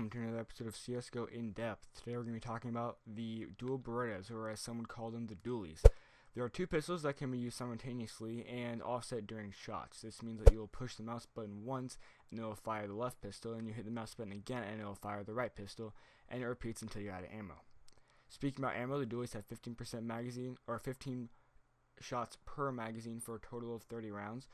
welcome to another episode of CSGO In Depth. Today we're going to be talking about the dual Berrettas, or as some would call them, the dualies. There are two pistols that can be used simultaneously and offset during shots. This means that you will push the mouse button once and it will fire the left pistol, and you hit the mouse button again and it will fire the right pistol, and it repeats until you're out of ammo. Speaking about ammo, the dualies have 15% magazine, or 15 shots per magazine for a total of 30 rounds.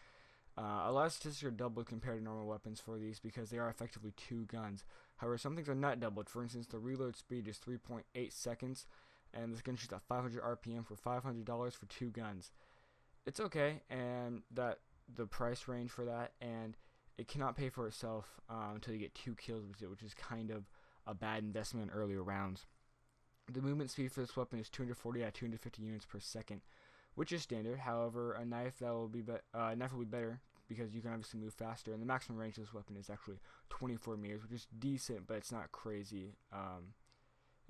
A lot of statistics are doubled compared to normal weapons for these because they are effectively two guns. However, some things are not doubled. For instance, the reload speed is 3.8 seconds, and this gun shoots at 500 RPM for $500 for two guns. It's okay, and that the price range for that, and it cannot pay for itself until you get 2 kills with it, which is kind of a bad investment in earlier rounds. The movement speed for this weapon is 240 at 250 units per second, which is standard. However, a knife will be better because you can obviously move faster, and the maximum range of this weapon is actually 24 meters, which is decent, but it's not crazy.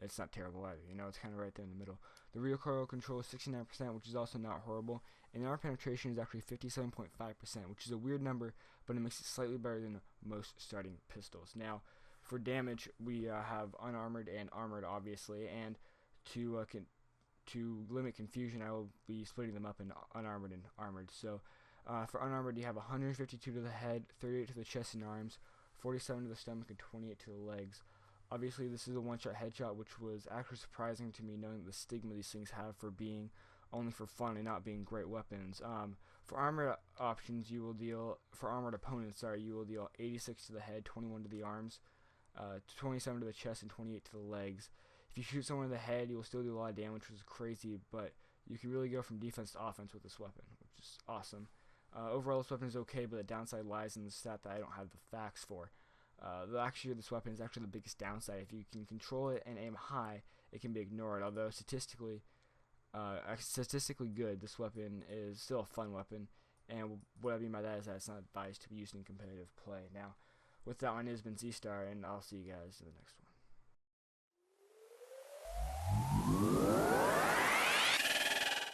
It's not terrible either. You know, it's kind of right there in the middle. The recoil control is 69%, which is also not horrible, and our penetration is actually 57.5%, which is a weird number, but it makes it slightly better than most starting pistols. Now, for damage, we have unarmored and armored, obviously, and to limit confusion, I will be splitting them up in unarmored and armored. So, for unarmored, you have 152 to the head, 38 to the chest and arms, 47 to the stomach, and 28 to the legs. Obviously, this is a one-shot headshot, which was actually surprising to me, knowing the stigma these things have for being only for fun and not being great weapons. For armored options, you will deal, for armored opponents, you will deal 86 to the head, 21 to the arms, 27 to the chest, and 28 to the legs. If you shoot someone in the head, you will still do a lot of damage, which is crazy, but you can really go from defense to offense with this weapon, which is awesome. Overall, this weapon is okay, but the downside lies in the stat that I don't have the facts for. The accuracy of this weapon is actually the biggest downside. If you can control it and aim high, it can be ignored, although statistically good, this weapon is still a fun weapon, and what I mean by that is that it's not advised to be used in competitive play. Now, with that one, it has been Z-Star, and I'll see you guys in the next one.